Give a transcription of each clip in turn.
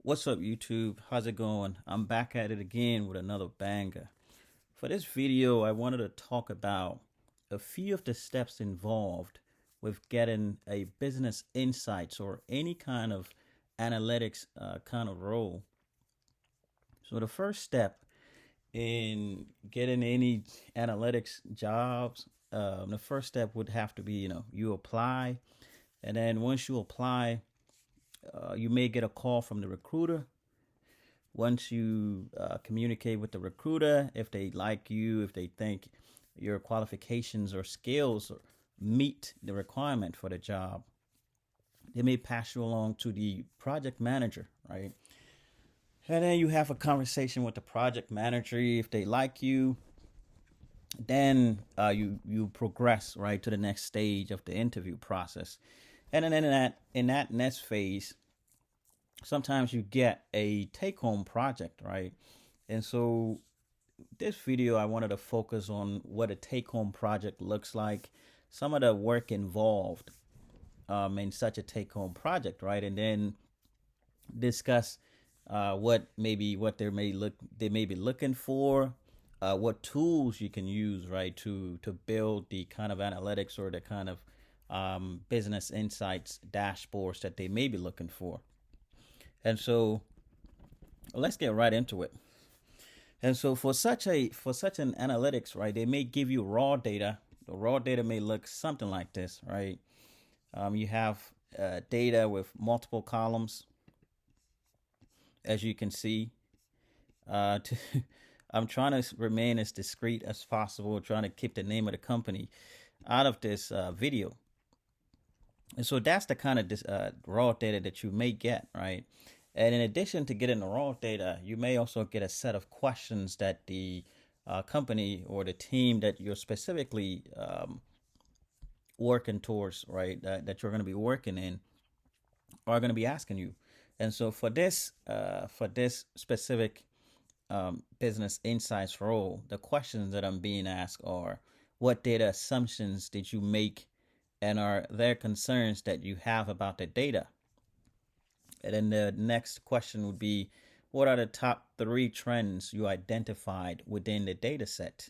What's up, YouTube? How's it going? I'm back at it again with another banger. For this video, I wanted to talk about a few of the steps involved with getting a business insights or any kind of analytics kind of role. So, the first step in getting any analytics jobs, the first step would have to be you apply. And then once you apply, you may get a call from the recruiter. Once you communicate with the recruiter, if they like you, if they think your qualifications or skills meet the requirement for the job, they may pass you along to the project manager, right? And then you have a conversation with the project manager. If they like you, then you progress right to the next stage of the interview process. And then in that next phase, sometimes you get a take home project, right? And so this video, I wanted to focus on what a take home project looks like, some of the work involved in such a take home project, right? And then discuss what they may be looking for, what tools you can use, right, to build the kind of analytics or the kind of business insights dashboards that they may be looking for. And so let's get right into it. And so for such an analytics, right, they may give you raw data. The raw data may look something like this, right? You have data with multiple columns, as you can see. To, I'm trying to remain as discreet as possible, trying to keep the name of the company out of this video. And so that's the kind of raw data that you may get, right? And in addition to getting the raw data, you may also get a set of questions that the company or the team that you're specifically working towards, right, that you're going to be working in, are going to be asking you. And so for this specific business insights role, the questions that I'm being asked are: what data assumptions did you make, and are there concerns that you have about the data? And then the next question would be: what are the top three trends you identified within the data set?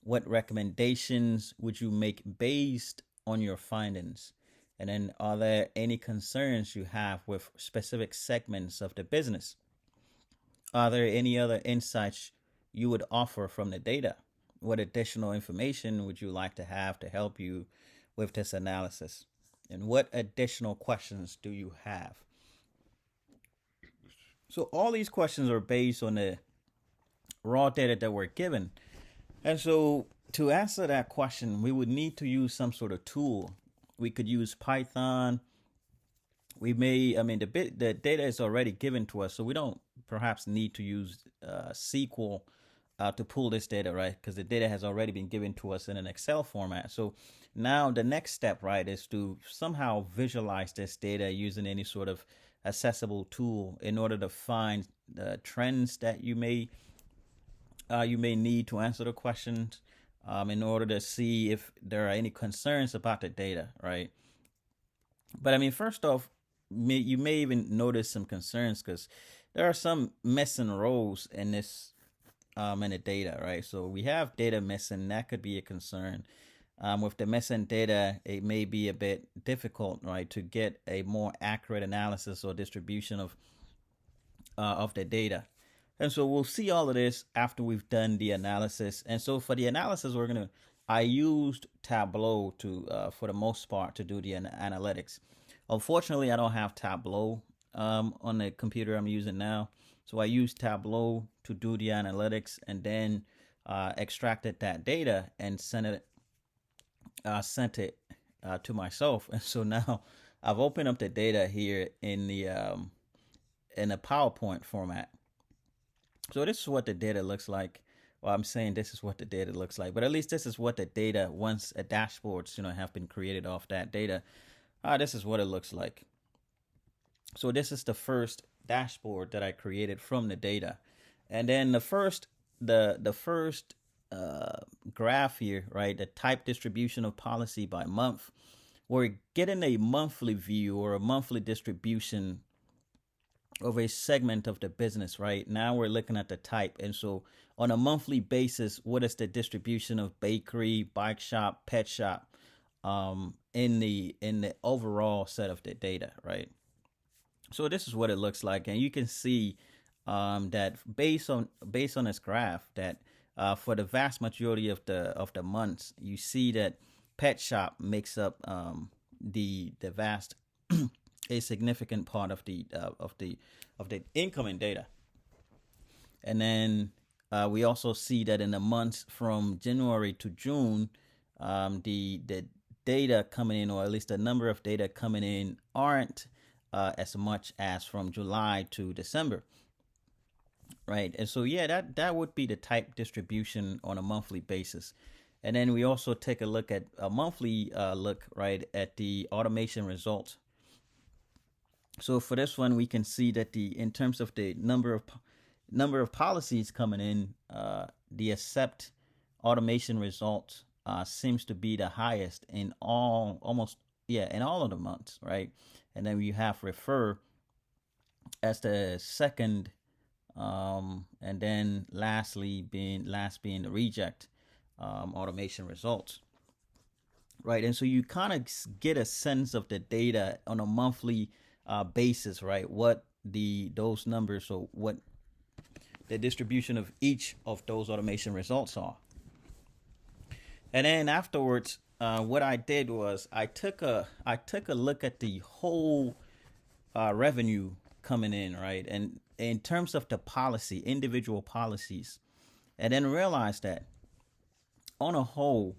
What recommendations would you make based on your findings? And then, are there any concerns you have with specific segments of the business? Are there any other insights you would offer from the data? What additional information would you like to have to help you with this analysis? And what additional questions do you have? So, all these questions are based on the raw data that we're given. And so, to answer that question, we would need to use some sort of tool. We could use Python. The data is already given to us, so we don't perhaps need to use SQL to pull this data, right? Because the data has already been given to us in an Excel format. So now the next step, right, is to somehow visualize this data using any sort of accessible tool in order to find the trends that you may need to answer the questions, in order to see if there are any concerns about the data, right? But I mean, first off, you may even notice some concerns because there are some missing rows in the data, right? So we have data missing. That could be a concern. With the missing data, it may be a bit difficult, right, to get a more accurate analysis or distribution of the data. And so we'll see all of this after we've done the analysis. And so for the analysis, I used Tableau for the most part, to do the analytics. Unfortunately, I don't have Tableau on the computer I'm using now. So I used Tableau to do the analytics, and then extracted that data and sent it to myself. And so now I've opened up the data here in the PowerPoint format. So this is what the data looks like. Well, I'm saying this is what the data looks like, but at least this is what the data, once a dashboards have been created off that data. This is what it looks like. So this is the first dashboard that I created from the data, and then the first graph here, right? The type distribution of policy by month. We're getting a monthly view or a monthly distribution of a segment of the business, right? Now we're looking at the type. And so on a monthly basis, what is the distribution of bakery, bike shop, pet shop in the overall set of the data, right? So this is what it looks like, and you can see that based on this graph that for the vast majority of the months, you see that pet shop makes up the vast a significant part of the incoming data. And then we also see that in the months from January to June, the data coming in, or at least the number of data coming in, aren't as much as from July to December, right? And so yeah, that would be the type distribution on a monthly basis. And then we also take a look at a monthly look, right, at the automation results. So for this one, we can see that in terms of the number of policies coming in, the accept automation results seems to be the highest in in all of the months, right? And then we have refer as the second, and then last being the reject automation results, right? And so you kind of get a sense of the data on a monthly basis, right? What those numbers, or what the distribution of each of those automation results are. And then afterwards, what I did was I took a look at the whole revenue coming in, right? And in terms of the policy, individual policies, and then realized that on a whole,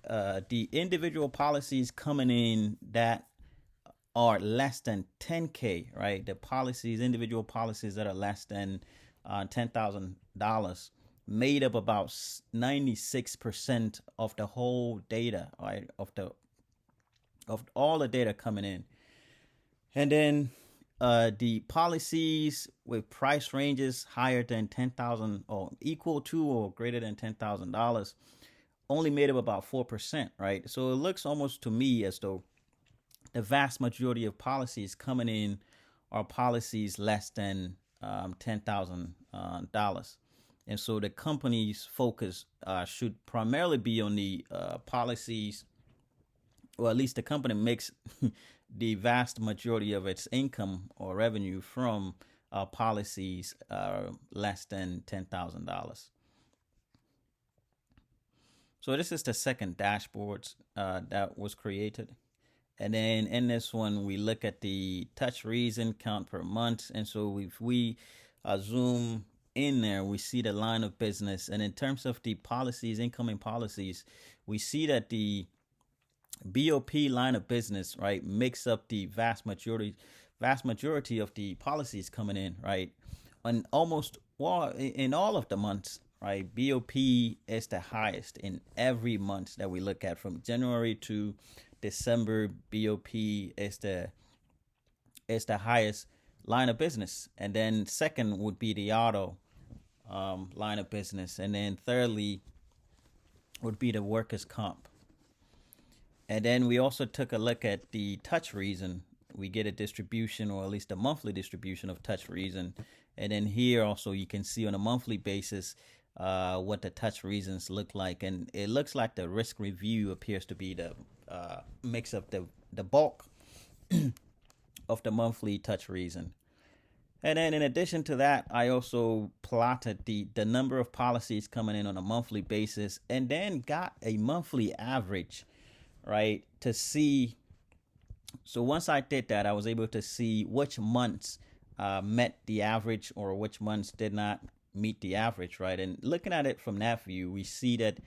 the individual policies coming in that are less than 10K, right? The individual policies that are less than $10,000 made up about 96% of the whole data, right? Of all the data coming in. And then the policies with price ranges higher than 10,000 or equal to or greater than $10,000 only made up about 4%, right? So it looks almost to me as though the vast majority of policies coming in are policies less than $10,000. And so the company's focus should primarily be on the policies, or at least the company makes the vast majority of its income or revenue from policies less than $10,000. So this is the second dashboard that was created. And then in this one, we look at the touch reason count per month. And so if we zoom in there, we see the line of business. And in terms of the policies, incoming policies, we see that the BOP line of business, right, makes up the vast majority of the policies coming in, right? On in all of the months, right? BOP is the highest in every month that we look at, from January to December. BOP is the highest line of business, and then second would be the auto line of business, and then thirdly would be the workers' comp. And then we also took a look at the touch reason. We get a distribution, or at least a monthly distribution of touch reason, and then here also you can see on a monthly basis what the touch reasons look like, and it looks like the risk review appears to be the makes up the bulk of the monthly touch reason. And then in addition to that, I also plotted the number of policies coming in on a monthly basis, and then got a monthly average, right, to see. So once I did that, I was able to see which months met the average or which months did not meet the average, right? And looking at it from that view, we see that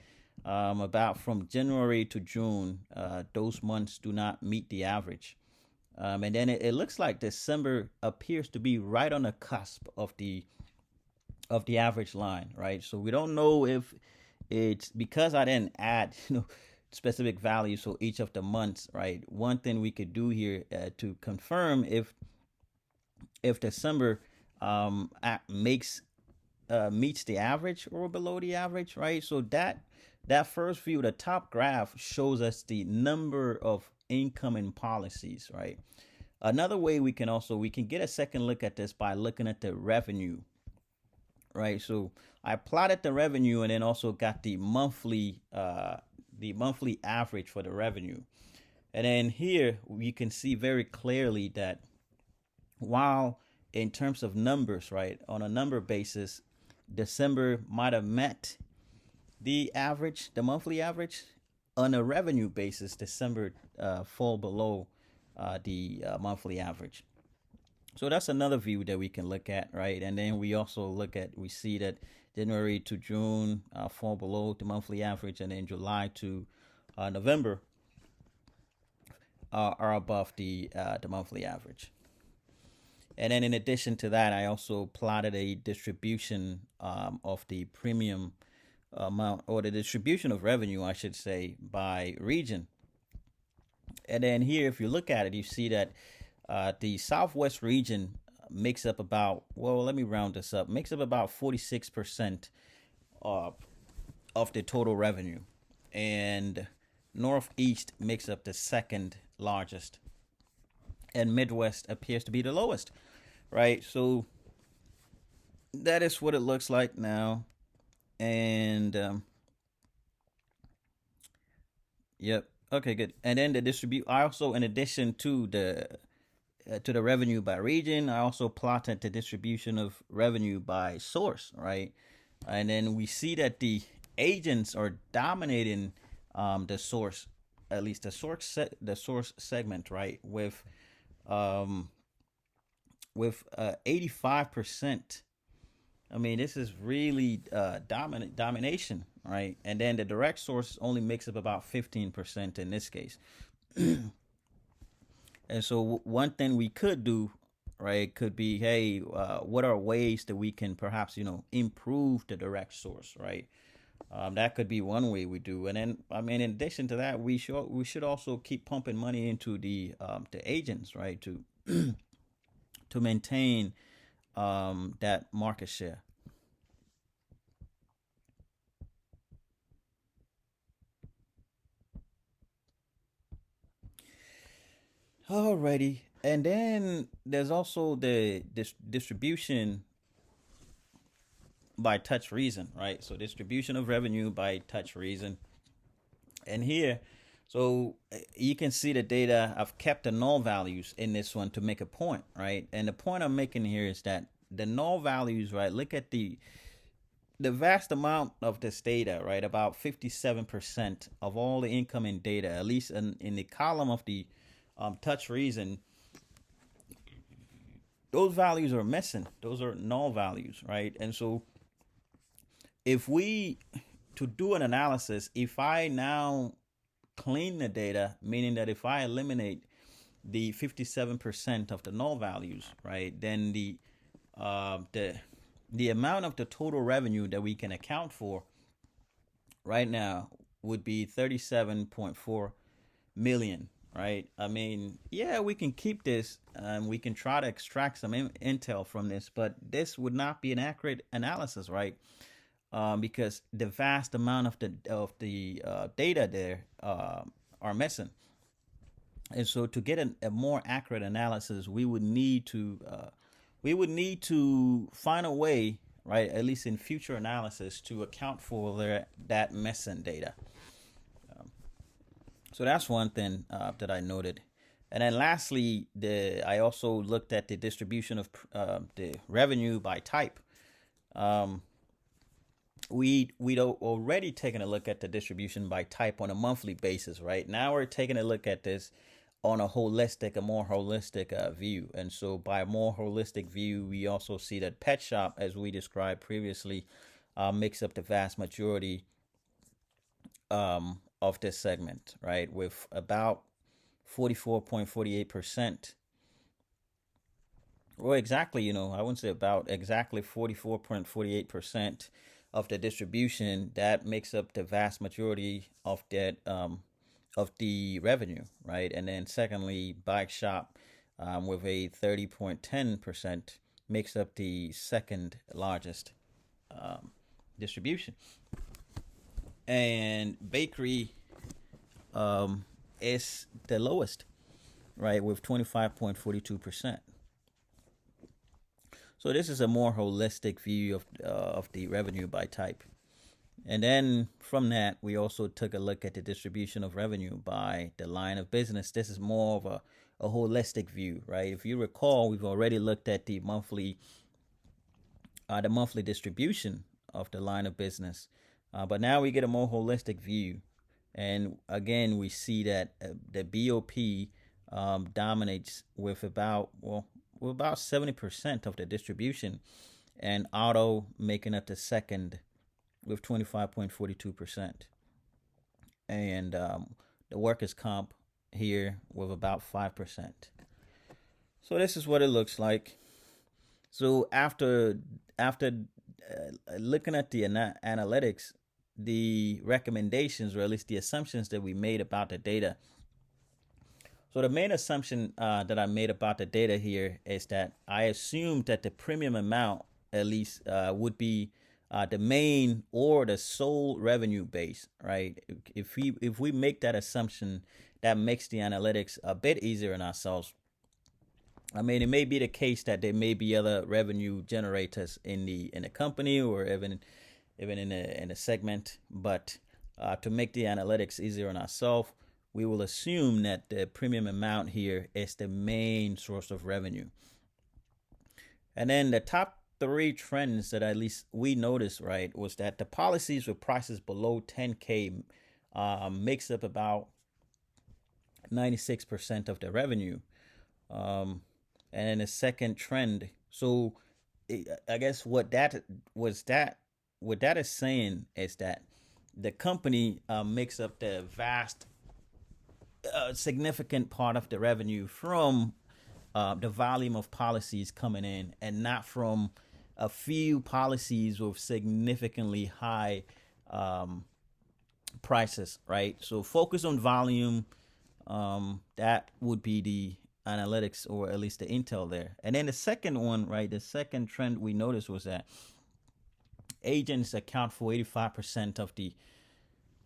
about from January to June, those months do not meet the average. And then it looks like December appears to be right on the cusp of the average line, right? So we don't know if it's because I didn't add, specific values for each of the months, right? One thing we could do here to confirm if December meets the average or below the average, right? So that first view, the top graph, shows us the number of incoming policies, right? Another way we can get a second look at this by looking at the revenue, right? So I plotted the revenue and then also got the monthly average for the revenue. And then here you can see very clearly that while in terms of numbers, right, on a number basis, December might have met the average, the monthly average. On a revenue basis, December fall below the monthly average. So that's another view that we can look at, right? And then we see that January to June fall below the monthly average, and then July to November are above the monthly average. And then in addition to that, I also plotted a distribution of the premium amount, or the distribution of revenue, I should say, by region. And then here, if you look at it, you see that the Southwest region makes up about, well, let me round this up, makes up about 46% of the total revenue. And Northeast makes up the second largest. And Midwest appears to be the lowest, right? So that is what it looks like now. And yep. Okay, good. And then the distribute. I also, in addition to the revenue by region, I also plotted the distribution of revenue by source, right? And then we see that the agents are dominating the source, at least the source segment, right? With 85%. I mean, this is really domination, right? And then the direct source only makes up about 15% in this case. And so one thing we could do, right, could be, hey, what are ways that we can perhaps, improve the direct source, right? That could be one way we do. And then, I mean, in addition to that, we should also keep pumping money into the agents, right, to to maintain that market share. Alrighty, and then there's also the distribution by touch reason, right? So distribution of revenue by touch reason, and here, so you can see the data. I've kept the null values in this one to make a point, right? And the point I'm making here is that the null values, right? Look at the vast amount of this data, right? About 57% of all the incoming data, at least in the column of the touch reason, those values are missing. Those are null values, right? And so if we, to do an analysis, if I now clean the data, meaning that if I eliminate the 57% of the null values, right, then the amount of the total revenue that we can account for right now would be 37.4 million, right? I mean, yeah, we can keep this and we can try to extract some intel from this, but this would not be an accurate analysis, right? Because the vast amount of the data there are missing. And so to get a more accurate analysis, we would need to find a way, right, at least in future analysis, to account for that missing data. So that's one thing that I noted. And then lastly, I also looked at the distribution of the revenue by type. We'd already taken a look at the distribution by type on a monthly basis, right? Now we're taking a look at this on a more holistic view. And so by a more holistic view, we also see that pet shop, as we described previously, makes up the vast majority of this segment, right? With about 44.48%. Well, exactly, I wouldn't say about, exactly 44.48% of the distribution that makes up the vast majority of that of the revenue, right? And then secondly, bike shop with a 30.10% makes up the second largest distribution. And bakery is the lowest. right, with 25.42%. So this is a more holistic view of the revenue by type. And then from that, we also took a look at the distribution of revenue by the line of business. This is more of a holistic view, right? If you recall, we've already looked at the monthly distribution of the line of business, but now we get a more holistic view. And again, we see that the BOP dominates with about 70% of the distribution, and auto making up the second with 25.42%, and the workers' comp here with about 5%. So this is what it looks like. So after looking at the analytics, the recommendations, or at least the assumptions that we made about the data. So the main assumption that I made about the data here is that I assumed that the premium amount at least would be the main or the sole revenue base, right? If we make that assumption, that makes the analytics a bit easier on ourselves. I mean, it may be the case that there may be other revenue generators in the company, or even in a segment, but to make the analytics easier on ourselves, we will assume that the premium amount here is the main source of revenue. And then the top three trends that at least we noticed, right, was that the policies with prices below 10K makes up about 96% of the revenue. And then the second trend, so I guess what that is saying is that the company makes up the vast, significant part of the revenue from the volume of policies coming in, and not from a few policies with significantly high prices, right? So focus on volume. That would be the analytics, or at least the intel there. And then the second one, right, the second trend we noticed was that agents account for 85%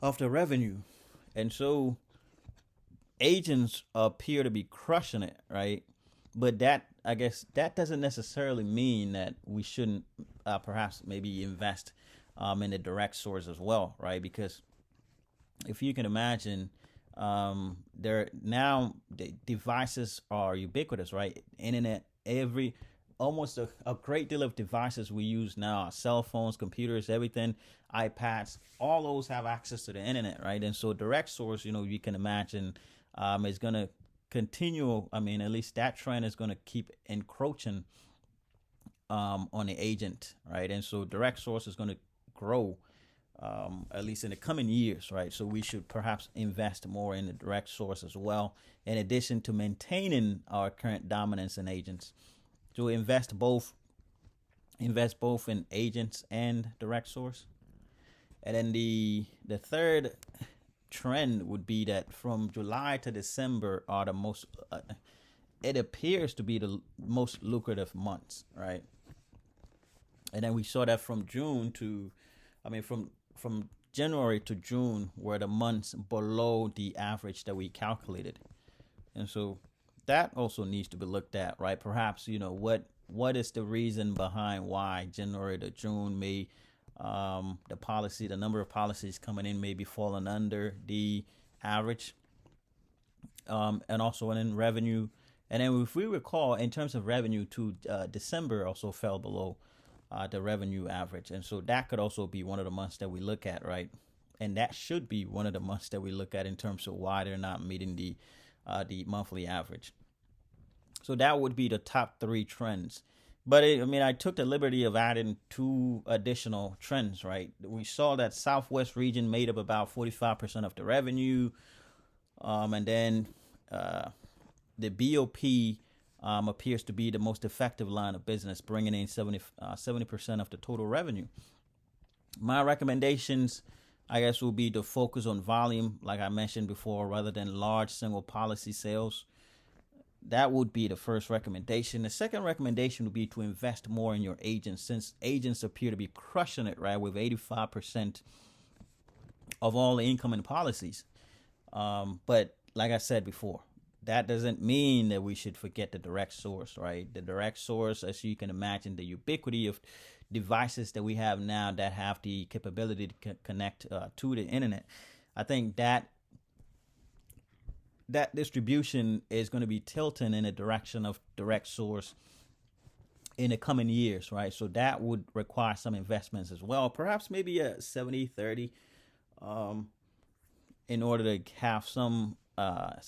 of the revenue. And so agents appear to be crushing it, right? But that, I guess, that doesn't necessarily mean that we shouldn't perhaps maybe invest in the direct source as well, right? Because if you can imagine, there now the devices are ubiquitous, right? Internet, almost a great deal of devices we use now, our cell phones, computers, everything, iPads, all those have access to the internet, right? And so direct source, you can imagine, is going to continue. I mean, at least that trend is going to keep encroaching on the agent, right? And so direct source is going to grow, at least in the coming years, right? So we should perhaps invest more in the direct source as well, in addition to maintaining our current dominance in agents. To invest both in agents and direct source. And then the third trend would be that from July to December are the most, it appears to be the most lucrative months, right? And then we saw that from January to June were the months below the average that we calculated. And so that also needs to be looked at, right? Perhaps, what is the reason behind why January to June may the number of policies coming in may be falling under the average, and also in revenue. And then if we recall, in terms of revenue to December also fell below the revenue average. And so that could also be one of the months that we look at, right? And that should be one of the months that we look at in terms of why they're not meeting the monthly average. So that would be the top three trends. But I took the liberty of adding two additional trends, right? We saw that Southwest region made up about 45% of the revenue. And then the BOP appears to be the most effective line of business, bringing in 70% of the total revenue. My recommendations, I guess, will be to focus on volume, like I mentioned before, rather than large single policy sales. That would be the first recommendation. The second recommendation would be to invest more in your agents, since agents appear to be crushing it, right, with 85% of all the incoming policies. But like I said before, that doesn't mean that we should forget the direct source, right? The direct source, as you can imagine, the ubiquity of devices that we have now that have the capability to connect to the internet. I think that distribution is going to be tilting in the direction of direct source in the coming years, right? So that would require some investments as well, perhaps maybe a 70-30, in order to have some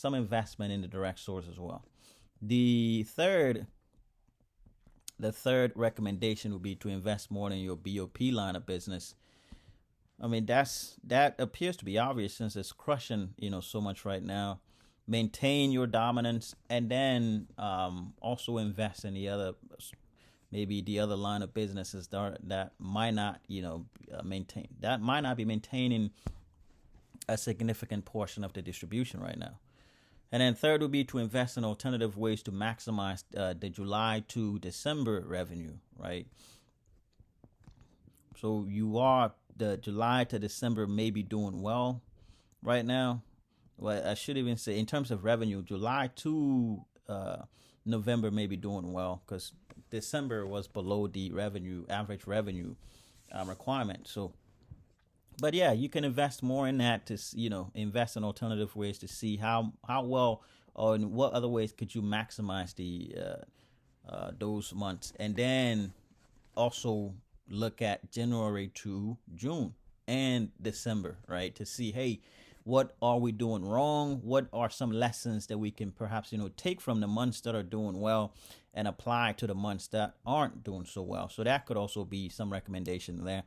investment in the direct source as well. The third recommendation would be to invest more in your BOP line of business. I mean, that appears to be obvious since it's crushing, so much right now. Maintain your dominance, and then also invest in maybe the other line of businesses that might not, might not be maintaining a significant portion of the distribution right now. And then third would be to invest in alternative ways to maximize the July to December revenue, right? So the July to December may be doing well right now. Well, I should even say in terms of revenue, July to November may be doing well because December was below the average revenue requirement. So, but yeah, you can invest more in that to invest in alternative ways to see how well or in what other ways could you maximize those months, and then also look at January to June and December, right, to see, hey, what are we doing wrong? What are some lessons that we can perhaps take from the months that are doing well and apply to the months that aren't doing so well? So that could also be some recommendation there.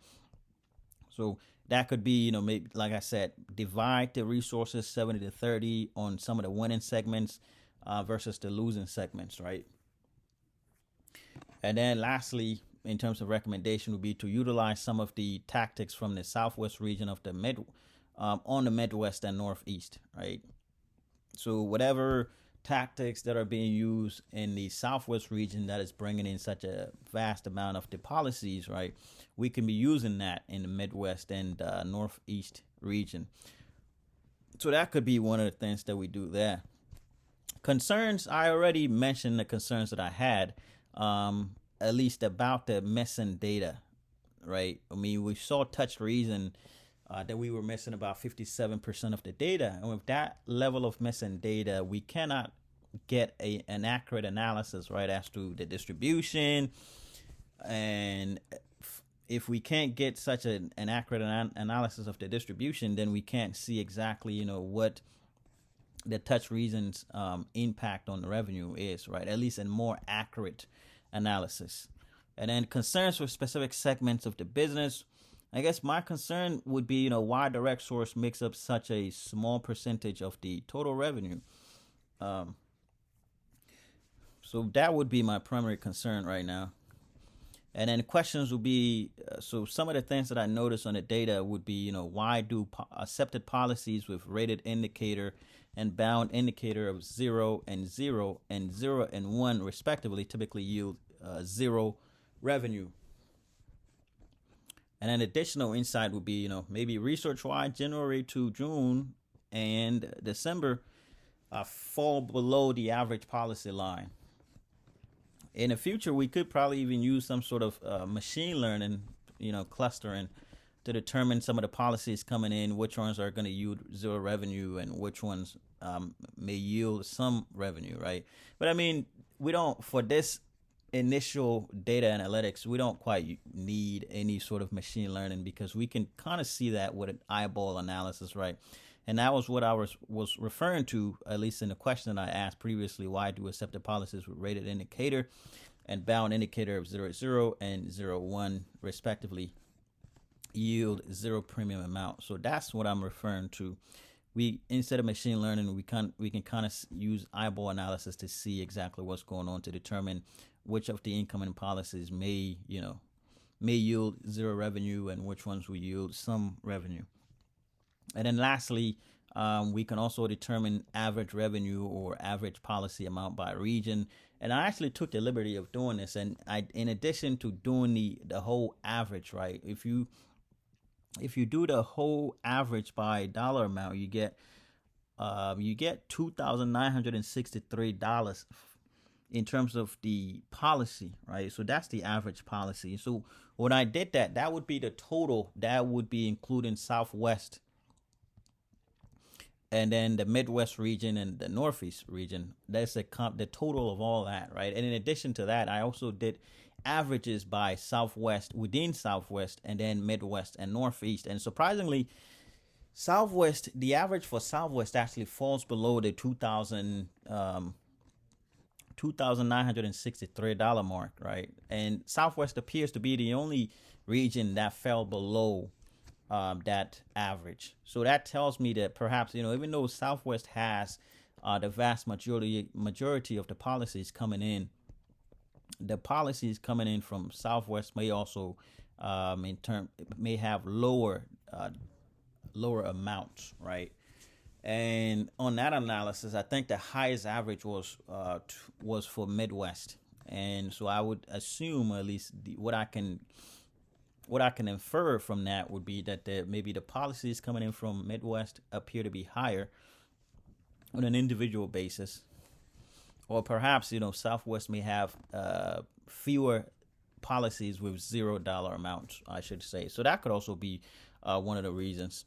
So that could be, maybe, like I said, divide the resources 70-30 on some of the winning segments versus the losing segments, right? And then lastly, in terms of recommendation, would be to utilize some of the tactics from the Southwest region of the on the Midwest and Northeast, right? So whatever tactics that are being used in the Southwest region that is bringing in such a vast amount of the policies, right, we can be using that in the Midwest and Northeast region. So that could be one of the things that we do there. Concerns, I already mentioned the concerns that I had, at least about the missing data, right? I mean, we saw TouchReason that we were missing about 57% of the data. And with that level of missing data, we cannot get an accurate analysis, right, as to the distribution. And if we can't get such an accurate analysis of the distribution, then we can't see exactly, what the TouchReason's impact on the revenue is, right? At least a more accurate analysis. And then concerns for specific segments of the business. I guess my concern would be, why direct source makes up such a small percentage of the total revenue. So that would be my primary concern right now. And then questions would be, so some of the things that I noticed on the data would be, why do accepted policies with rated indicator and bound indicator of 0 and 0 and 0 and 1 respectively typically yield 0 revenue? And an additional insight would be, maybe research-wide, January to June and December fall below the average policy line. In the future, we could probably even use some sort of machine learning, clustering to determine some of the policies coming in, which ones are going to yield 0 revenue and which ones may yield some revenue, right? But I mean, we don't, for this initial data analytics, we don't quite need any sort of machine learning because we can kind of see that with an eyeball analysis, right? And that was what I was referring to, at least in the question that I asked previously. Why do accepted policies with rated indicator and bound indicator of 0.0 and 0.1 respectively yield 0 premium amount? So that's what I'm referring to. We, instead of machine learning, we can kind of use eyeball analysis to see exactly what's going on to determine which of the incoming policies may yield 0 revenue and which ones will yield some revenue. And then lastly, we can also determine average revenue or average policy amount by region. And I actually took the liberty of doing this. And in addition to doing the whole average, right? If you do the whole average by dollar amount, you get you get $2,963 in terms of the policy, right? So that's the average policy. So when I did that, that would be the total. That would be including Southwest and then the Midwest region and the Northeast region. That's the total of all that, right? And in addition to that, I also did averages by Southwest, within Southwest, and then Midwest and Northeast. And surprisingly, Southwest, the average for Southwest actually falls below the $2,963 mark, right? And Southwest appears to be the only region that fell below that average. So that tells me that perhaps, even though Southwest has the vast majority of the policies coming in, the policies coming in from Southwest may also may have lower amounts, right? And on that analysis, I think the highest average was for Midwest, and so I would assume, at least what I can infer from that would be that maybe the policies coming in from Midwest appear to be higher on an individual basis, or perhaps Southwest may have fewer policies with $0 amounts, I should say. So that could also be one of the reasons.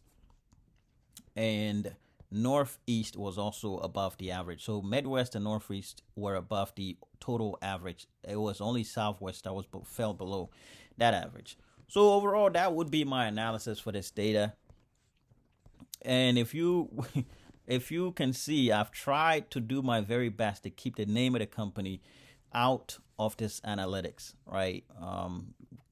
And Northeast was also above the average. So Midwest and Northeast were above the total average. It was only Southwest that fell below that average. So overall, that would be my analysis for this data. And if you can see, I've tried to do my very best to keep the name of the company out of this analytics, right?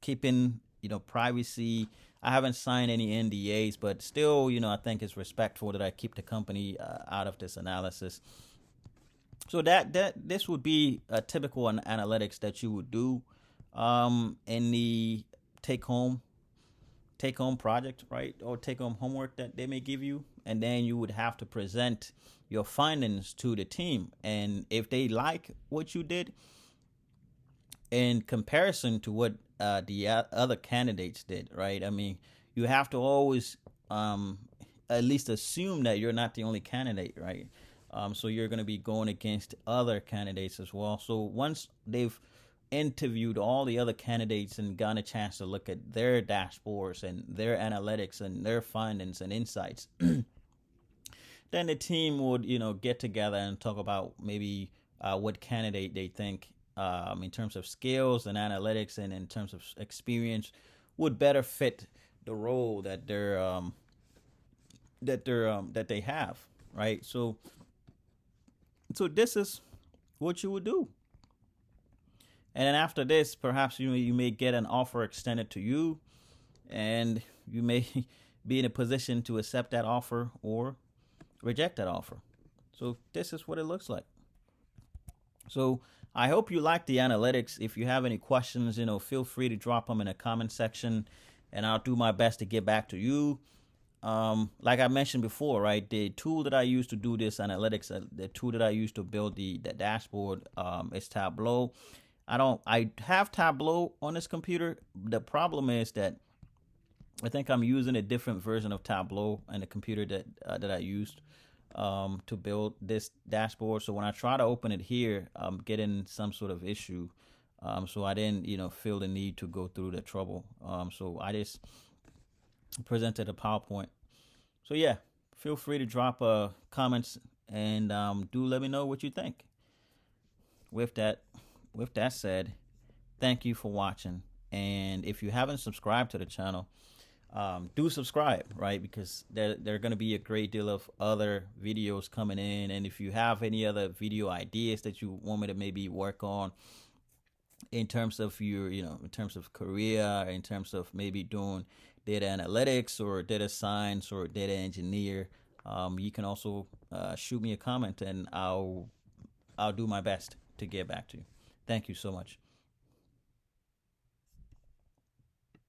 Keeping privacy. I haven't signed any NDAs, but still, I think it's respectful that I keep the company out of this analysis. So this would be a typical analytics that you would do in the take home project, right? Or take home homework that they may give you. And then you would have to present your findings to the team. And if they like what you did in comparison to what the other candidates did, right? I mean, you have to always at least assume that you're not the only candidate, right? So you're going to be going against other candidates as well. So once they've interviewed all the other candidates and gotten a chance to look at their dashboards and their analytics and their findings and insights, then the team would, get together and talk about maybe what candidate they think in terms of skills and analytics and in terms of experience would better fit the role that they have, right? So this is what you would do. And then after this, perhaps you may get an offer extended to you, and you may be in a position to accept that offer or reject that offer. So this is what it looks like. So I hope you like the analytics. If you have any questions, feel free to drop them in the comment section, and I'll do my best to get back to you. Like I mentioned before, right, the tool that I use to do this analytics, the tool that I use to build the dashboard is Tableau. I have Tableau on this computer. The problem is that I think I'm using a different version of Tableau in the computer that I used to build this dashboard. So when I try to open it here, I'm getting some sort of issue. So I didn't, feel the need to go through the trouble. So I just presented a PowerPoint. So yeah, feel free to drop comments and do let me know what you think. With that said, thank you for watching. And if you haven't subscribed to the channel, do subscribe, right? Because there are going to be a great deal of other videos coming in. And if you have any other video ideas that you want me to maybe work on in terms of in terms of career, in terms of maybe doing data analytics or data science or data engineer, you can also shoot me a comment, and I'll do my best to get back to you. Thank you so much.